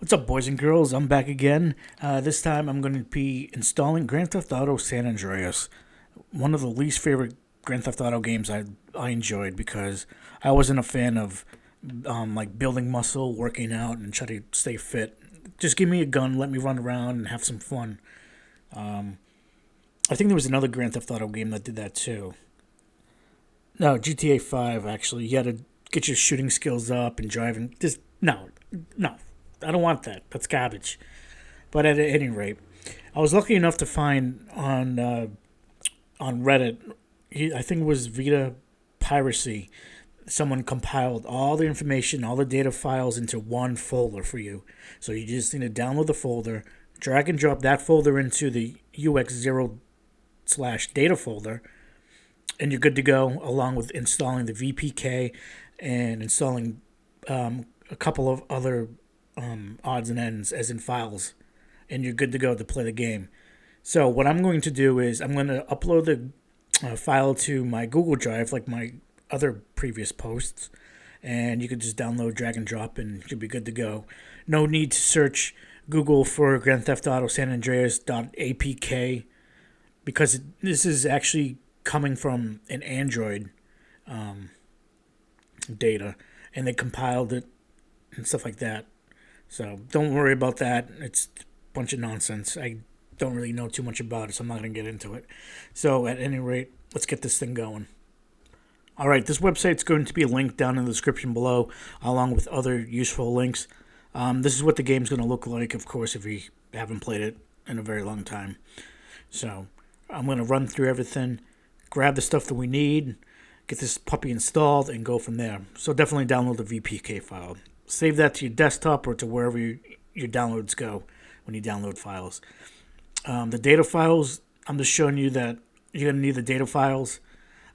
What's up, boys and girls? I'm back again. This time I'm going to be installing Grand Theft Auto San Andreas, one of the least favorite Grand Theft Auto games I enjoyed because I wasn't a fan of like building muscle, working out, and try to stay fit. Just give me a gun, let me run around and have some fun. I think there was another Grand Theft Auto game that did that too. No, GTA 5 actually. You had to get your shooting skills up and driving. Just no. I don't want that. That's garbage. But at any rate, I was lucky enough to find on Reddit. I think it was Vita piracy. Someone compiled all the information, all the data files into one folder for you. So you just need to download the folder, drag and drop that folder into the UX0/data folder, and you're good to go. Along with installing the VPK and installing a couple of other odds and ends, as in files, and you're good to go to play the game. So what I'm going to do is I'm going to upload the file to my Google Drive, like my other previous posts, and you can just download, drag and drop, and you'll be good to go. No need to search Google for Grand Theft Auto San Andreas .apk because this is actually coming from an Android data, and they compiled it and stuff like that. So don't worry about that. It's a bunch of nonsense. I don't really know too much about it, so I'm not going to get into it. So at any rate, let's get this thing going. All right, this website's going to be linked down in the description below, along with other useful links. This is what the game's going to look like, of course, if you haven't played it in a very long time. So I'm going to run through everything, grab the stuff that we need, get this puppy installed, and go from there. So definitely download the VPK file. Save that to your desktop or to wherever your downloads go when you download files. The data files, I'm just showing you that you're going to need the data files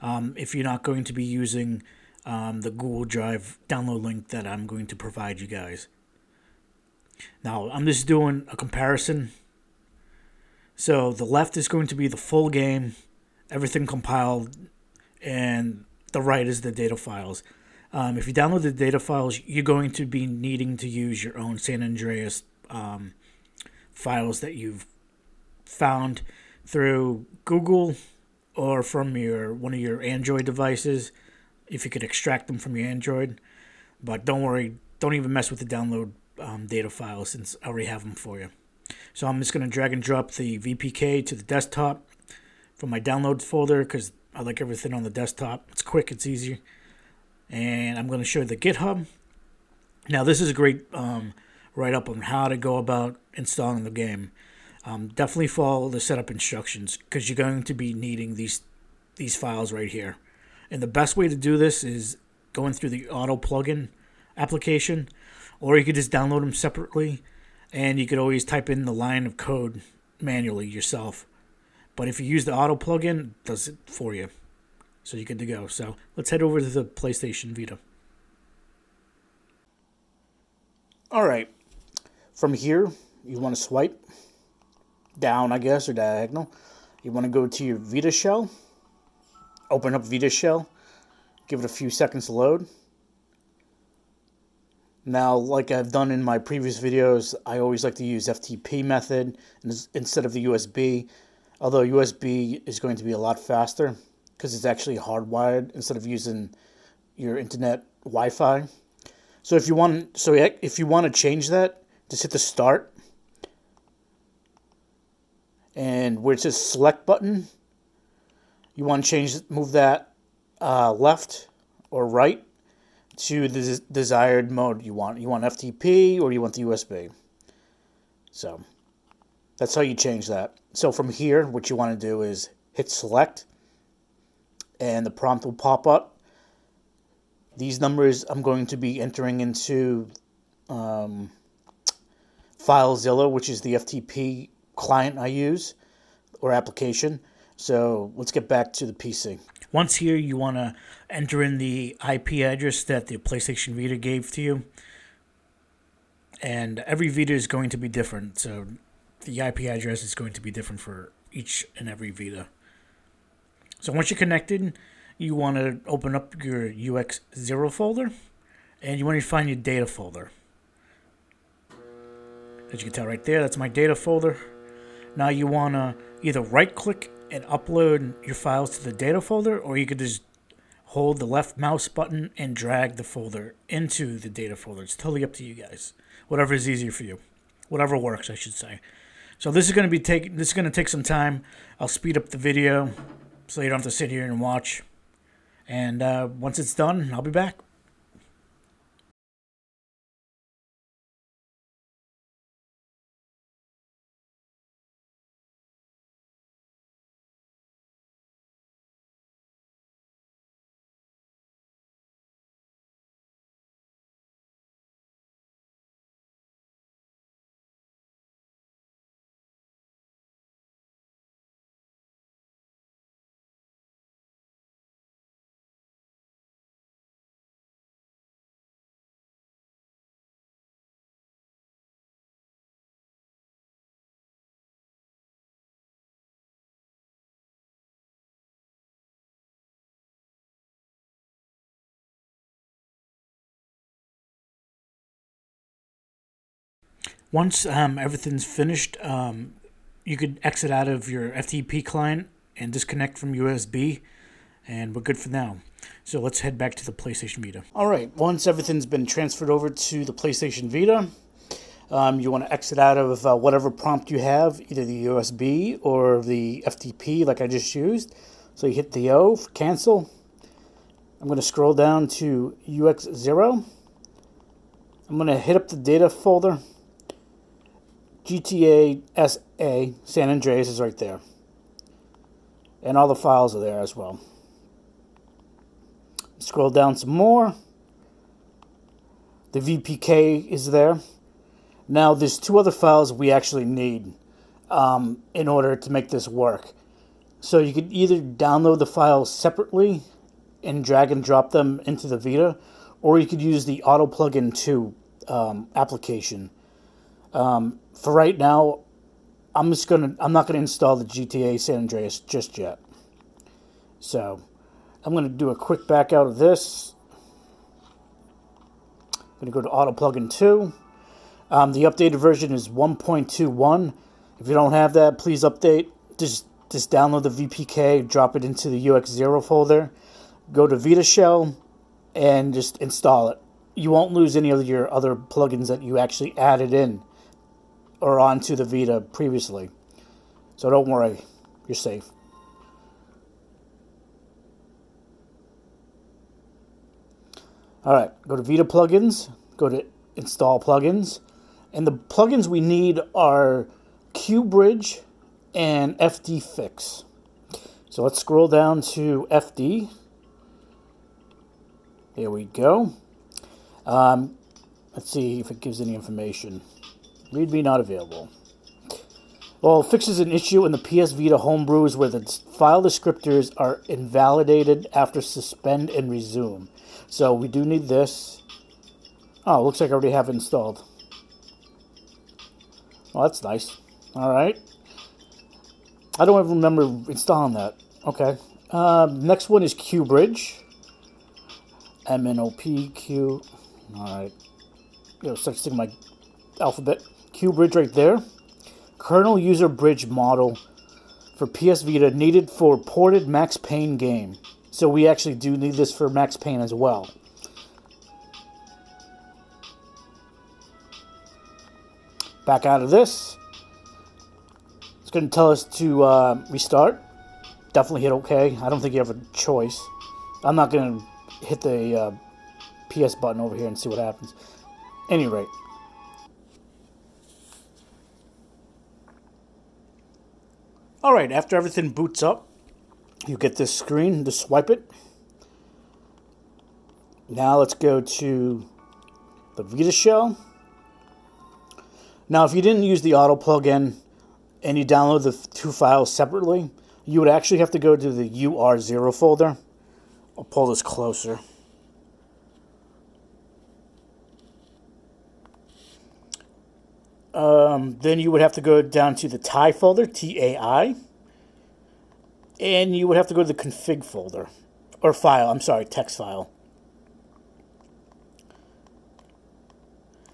if you're not going to be using the Google Drive download link that I'm going to provide you guys. Now, I'm just doing a comparison. So the left is going to be the full game, everything compiled, and the right is the data files. If you download the data files, you're going to be needing to use your own San Andreas files that you've found through Google or from one of your Android devices, if you could extract them from your Android. But don't worry, don't even mess with the download data files since I already have them for you. So I'm just going to drag and drop the VPK to the desktop from my download folder because I like everything on the desktop. It's quick, it's easy. And I'm going to show you the GitHub. Now, this is a great write-up on how to go about installing the game. Definitely follow the setup instructions because you're going to be needing these files right here. And the best way to do this is going through the Auto Plugin application, or you could just download them separately, and you could always type in the line of code manually yourself. But if you use the Auto Plugin, it does it for you. So you're good to go. So let's head over to the PlayStation Vita. All right. From here, you want to swipe down, I guess, or diagonal. You want to go to your Vita shell. Open up Vita shell. Give it a few seconds to load. Now, like I've done in my previous videos, I always like to use FTP method instead of the USB. Although USB is going to be a lot faster, because it's actually hardwired instead of using your internet Wi-Fi. So if you want to change that, just hit the start, and where it says select button, you want to move that left or right to the desired mode you want. You want FTP or you want the USB. So that's how you change that. So from here, what you want to do is hit select, and the prompt will pop up. These numbers I'm going to be entering into FileZilla, which is the FTP client I use, or application. So let's get back to the PC. Once here, you want to enter in the IP address that the PlayStation Vita gave to you. And every Vita is going to be different, so the IP address is going to be different for each and every Vita. So once you're connected, you want to open up your UX0 folder, and you want to find your data folder. As you can tell right there, that's my data folder. Now you want to either right click and upload your files to the data folder, or you could just hold the left mouse button and drag the folder into the data folder. It's totally up to you guys. Whatever is easier for you. Whatever works, I should say. So this is going to take some time. I'll speed up the video so you don't have to sit here and watch. And once it's done, I'll be back. Once everything's finished, you could exit out of your FTP client and disconnect from USB, and we're good for now. So let's head back to the PlayStation Vita. Alright, once everything's been transferred over to the PlayStation Vita, you want to exit out of whatever prompt you have, either the USB or the FTP like I just used. So you hit the O for cancel. I'm going to scroll down to UX0. I'm going to hit up the data folder. GTASA, San Andreas is right there. And all the files are there as well. Scroll down some more. The VPK is there. Now there's two other files we actually need in order to make this work. So you could either download the files separately and drag and drop them into the Vita, or you could use the Auto Plugin 2 application. For right now, I'm not gonna install the GTA San Andreas just yet. So I'm gonna do a quick back out of this. I'm gonna go to Auto Plugin 2. The updated version is 1.21. If you don't have that, please update. Just download the VPK, drop it into the UX0 folder, go to Vita Shell, and just install it. You won't lose any of your other plugins that you actually added in or onto the Vita previously. So don't worry, you're safe. Alright, go to Vita Plugins, go to Install Plugins, and the plugins we need are QBridge and FD Fix. So let's scroll down to FD. There we go. Let's see if it gives any information. README not available. Well, it fixes an issue in the PS Vita homebrews where the file descriptors are invalidated after suspend and resume. So we do need this. Oh, looks like I already have it installed. Well, that's nice. Alright. I don't even remember installing that. Okay. Next one is QBridge. MNOPQ. Alright. Start sticking my alphabet. QBridge right there. Kernel user bridge model for PS Vita needed for ported Max Payne game. So we actually do need this for Max Payne as well. Back out of this. It's going to tell us to restart. Definitely hit OK. I don't think you have a choice. I'm not going to hit the PS button over here and see what happens. Any rate. Alright, after everything boots up, you get this screen, just swipe it. Now let's go to the Vita shell. Now if you didn't use the auto plugin and you download the two files separately, you would actually have to go to the UR0 folder. I'll pull this closer. Then you would have to go down to the TAI folder, TAI, and you would have to go to the config folder, or file, I'm sorry, text file.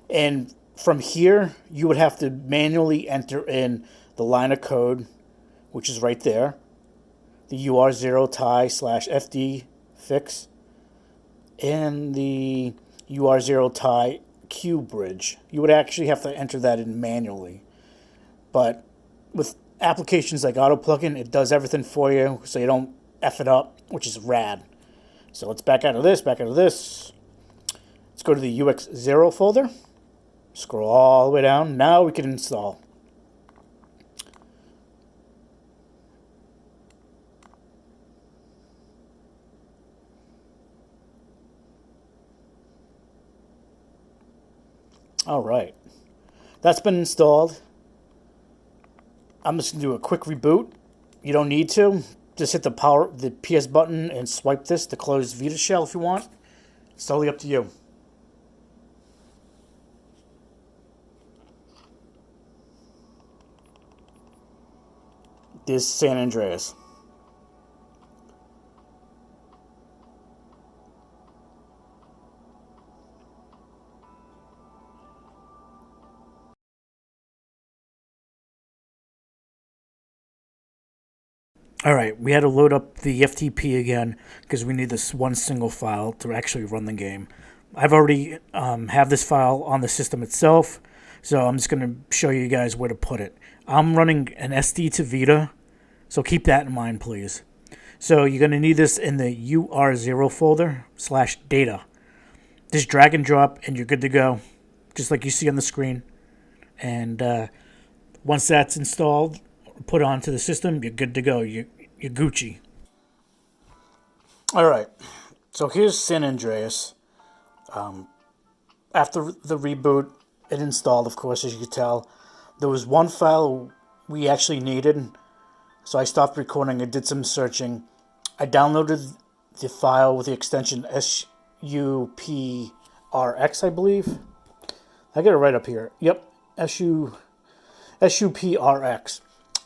And from here, you would have to manually enter in the line of code, which is right there, the UR0 tie slash FD fix, and the UR0 tie Q bridge. You would actually have to enter that in manually. But with applications like Auto Plugin, it does everything for you so you don't F it up, which is rad. So let's back out of this, Let's go to the UX0 folder. Scroll all the way down. Now we can install. All right. That's been installed. I'm just going to do a quick reboot. You don't need to. Just hit the PS button and swipe this to close Vita shell if you want. It's totally up to you. This is San Andreas. All right, we had to load up the FTP again because we need this one single file to actually run the game. I've already have this file on the system itself, so I'm just going to show you guys where to put it. I'm running an SD to Vita, so keep that in mind, please. So you're going to need this in the UR0 folder /data. Just drag and drop, and you're good to go, just like you see on the screen. And once that's installed, put onto the system, you're good to go. You're Gucci. All right. So here's San Andreas. After the reboot, it installed, of course, as you could tell. There was one file we actually needed, so I stopped recording and did some searching. I downloaded the file with the extension SUPRX, I believe. I got it right up here. Yep, SUPRX.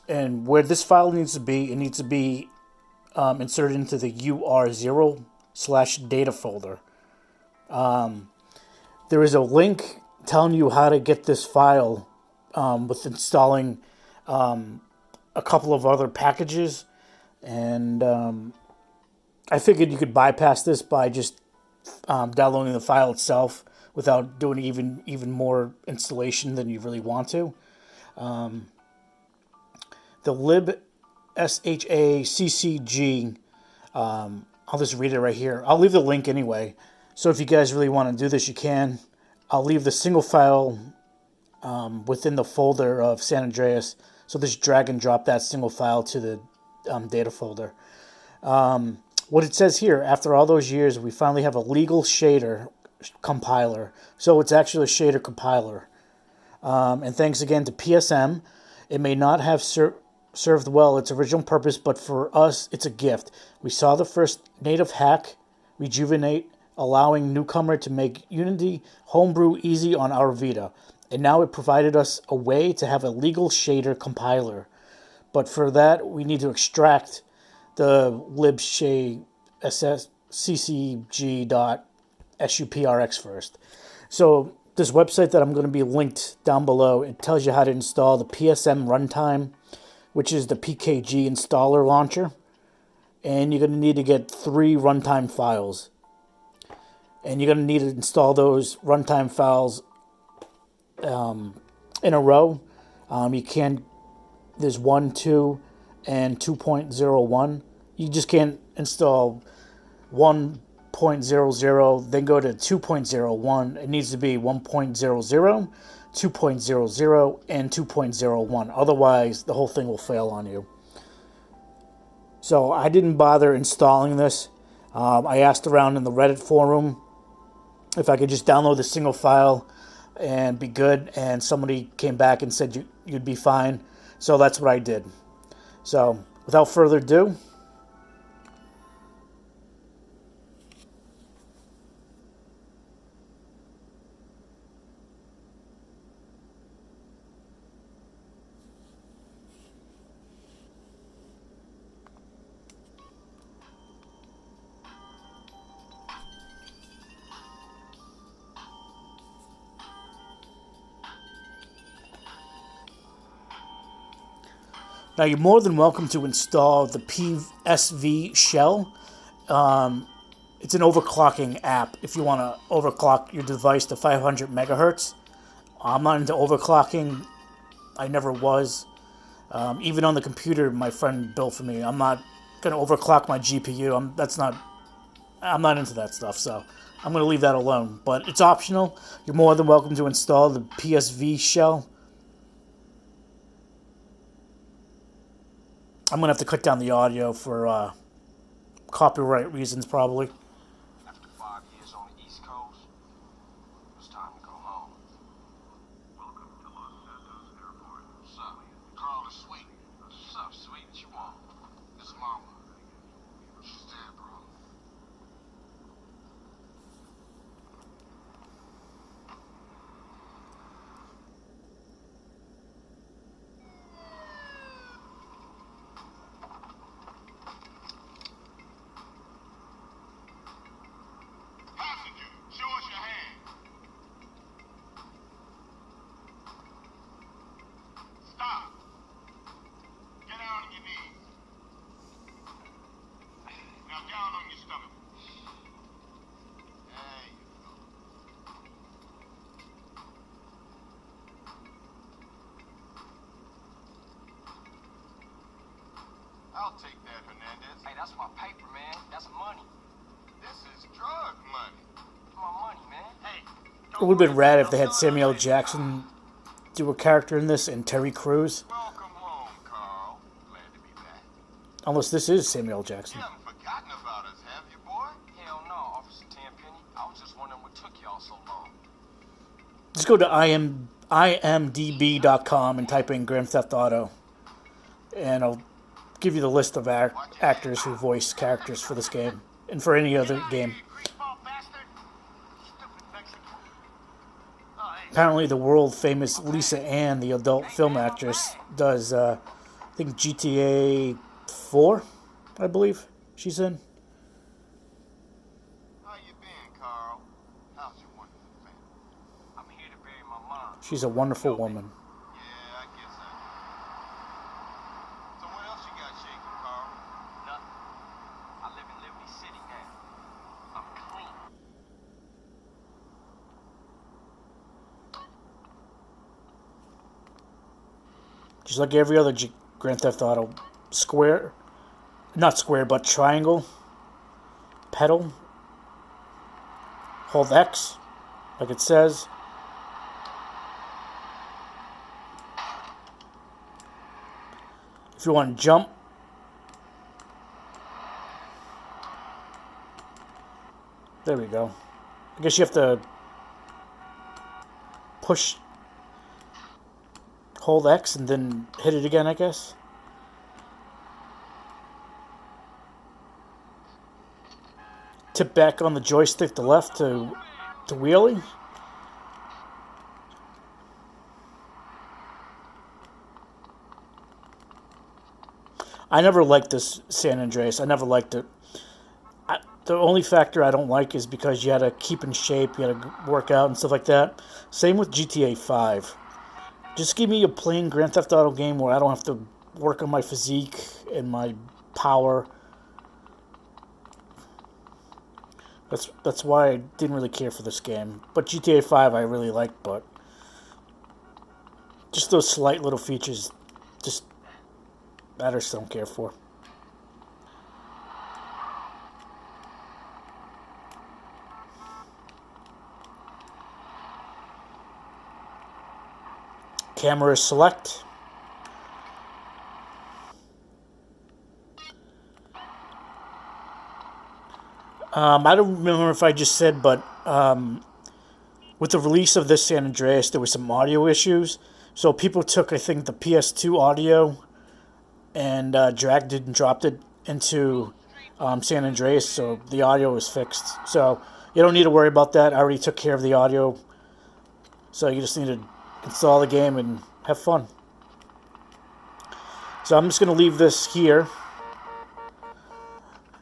And where this file needs to be, it needs to be inserted into the UR0 /data folder. There is a link telling you how to get this file with installing a couple of other packages. And I figured you could bypass this by just downloading the file itself without doing even more installation than you really want to. The lib shaccg, I'll just read it right here. I'll leave the link anyway. So if you guys really want to do this, you can. I'll leave the single file within the folder of San Andreas. So just drag and drop that single file to the data folder. What it says here, after all those years, we finally have a legal shader compiler. So it's actually a shader compiler. And thanks again to PSM. It may not have served well its original purpose, but for us, it's a gift. We saw the first native hack rejuvenate, allowing newcomer to make Unity homebrew easy on our Vita. And now it provided us a way to have a legal shader compiler. But for that, we need to extract the libshaccg.suprx first. So this website that I'm going to be linked down below, it tells you how to install the PSM runtime, which is the PKG installer launcher. And you're going to need to get 3 runtime files. And you're going to need to install those runtime files in a row. You can, there's 1, 2, and 2.01. You just can't install 1.00, then go to 2.01. It needs to be 1.00, 2.00, and 2.01. Otherwise, the whole thing will fail on you. So I didn't bother installing this. I asked around in the Reddit forum if I could just download the single file and be good, and somebody came back and said you'd be fine. So that's what I did. So without further ado, Now, you're more than welcome to install the PSV shell. It's an overclocking app if you want to overclock your device to 500 megahertz. I'm not into overclocking. I never was. Even on the computer my friend built for me, I'm not going to overclock my GPU. I'm not into that stuff, so I'm going to leave that alone. But it's optional. You're more than welcome to install the PSV shell. I'm going to have to cut down the audio for copyright reasons, probably. After 5 years on the East Coast, it was time to go home. Welcome to Los Santos Airport. What's up? Carl is sweet. What's up, sweet? What you want? This mama. She's dead, bro. I'll take that, Hernandez. Hey, that's my paper, man. That's money. This is drug money. My money, man. Hey. It would have been rad if they had Samuel Jackson do a character in this and Terry Crews. Welcome home, Carl. Glad to be back. Unless this is Samuel Jackson. You haven't forgotten about us, have you, boy? Hell no, Officer Tenpenny. I was just wondering what took y'all so long. Just go to imdb.com and type in Grand Theft Auto, and I'll give you the list of actors who voice characters for this game and for any other game. Apparently, the world famous Lisa Ann, the adult film actress, does I think GTA 4, I believe she's in. How you been, Carl? How's your wonderful family? I'm here to bury my mom. She's a wonderful woman. Yeah, I guess I do. So what else you got shaking, Carl? Nothing. I live in Liberty City now. I'm clean. Just like every other Grand Theft Auto, square, not square, but triangle, pedal, hold X, like it says. If you want to jump, there we go. I guess you have to push, hold X and then hit it again, I guess. Tip back on the joystick to left to wheelie. I never liked this San Andreas. I never liked it. The only factor I don't like is because you had to keep in shape, you had to work out and stuff like that. Same with GTA 5. Just give me a plain Grand Theft Auto game where I don't have to work on my physique and my power. That's why I didn't really care for this game. But GTA 5 I really liked, but just those slight little features, just that I just don't care for. Camera select. I don't remember if I just said, but with the release of this San Andreas, there were some audio issues. So people took, I think, the PS2 audio and dragged it and dropped it into San Andreas, so the audio is fixed. So you don't need to worry about that. I already took care of the audio. So you just need to install the game and have fun. So I'm just going to leave this here.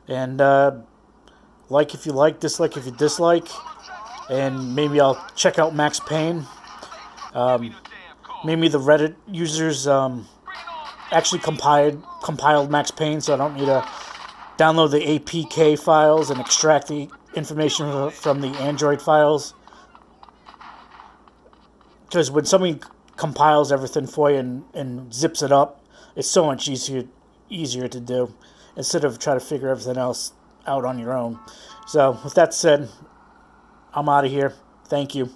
And like if you like, dislike if you dislike. And maybe I'll check out Max Payne. Maybe the Reddit users actually compiled Max Payne, so I don't need to download the APK files and extract the information from the Android files. Because when somebody compiles everything for you and zips it up, it's so much easier to do instead of try to figure everything else out on your own. So with that said, I'm out of here. Thank you.